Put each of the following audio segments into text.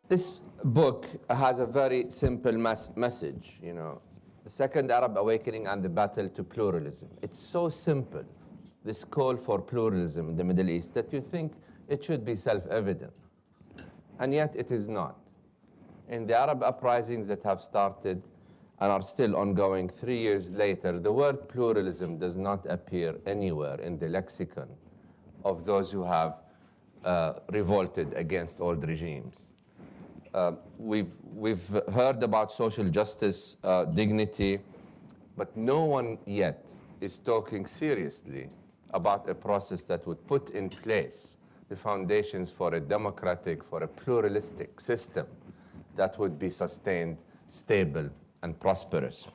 This book has a very simple message, you know, the Second Arab Awakening and the battle to pluralism. It's so simple, this call for pluralism in the Middle East, that you think it should be self-evident. And yet it is not. In the Arab uprisings that have started and are still ongoing 3 years later, the word pluralism does not appear anywhere in the lexicon of those who have revolted against old regimes. We've heard about social justice, dignity, but no one yet is talking seriously about a process that would put in place the foundations for a democratic, for a pluralistic system that would be sustained, stable, and prosperous.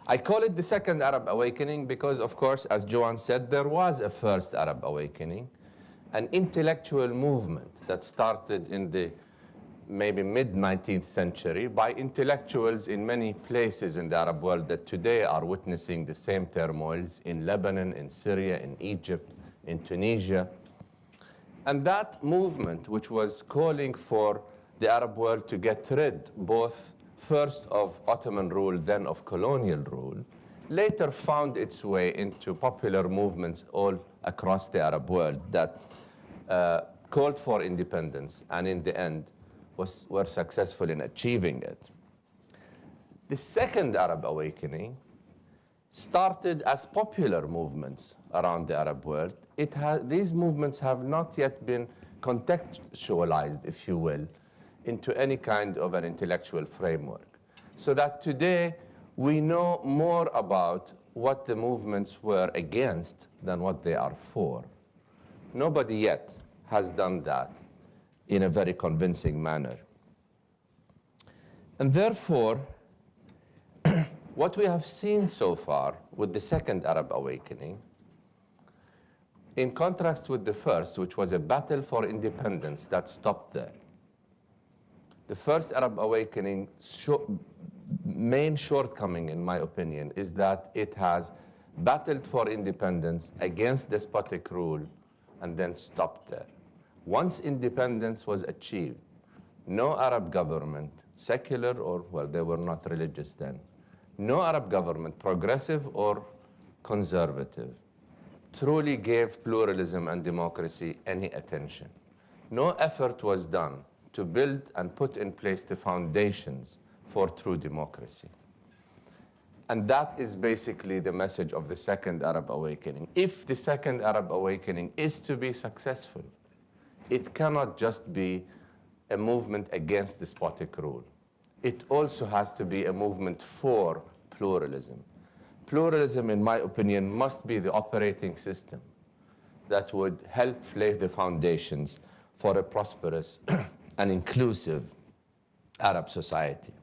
I call it the Second Arab Awakening because, of course, as Joanne said, there was a first Arab Awakening, an intellectual movement that started in the maybe mid-19th century by intellectuals in many places in the Arab world that today are witnessing the same turmoils in Lebanon, in Syria, in Egypt, in Tunisia. And that movement, which was calling for the Arab world to get rid both first of Ottoman rule, then of colonial rule, later found its way into popular movements all across the Arab world that called for independence and in the end were successful in achieving it. The Second Arab Awakening started as popular movements around the Arab world. These movements have not yet been contextualized, if you will, into any kind of an intellectual framework. So that today we know more about what the movements were against than what they are for. Nobody yet has done that in a very convincing manner. And therefore, what we have seen so far with the Second Arab Awakening, in contrast with the first, which was a battle for independence that stopped there. The first Arab Awakening main shortcoming, in my opinion, is that it has battled for independence against despotic rule and then stopped there. Once independence was achieved, no Arab government, secular or, well, they were not religious then, no Arab government, progressive or conservative, truly gave pluralism and democracy any attention. No effort was done to build and put in place the foundations for true democracy. And that is basically the message of the Second Arab Awakening. If the Second Arab Awakening is to be successful, it cannot just be a movement against despotic rule. It also has to be a movement for pluralism. Pluralism, in my opinion, must be the operating system that would help lay the foundations for a prosperous and inclusive Arab society.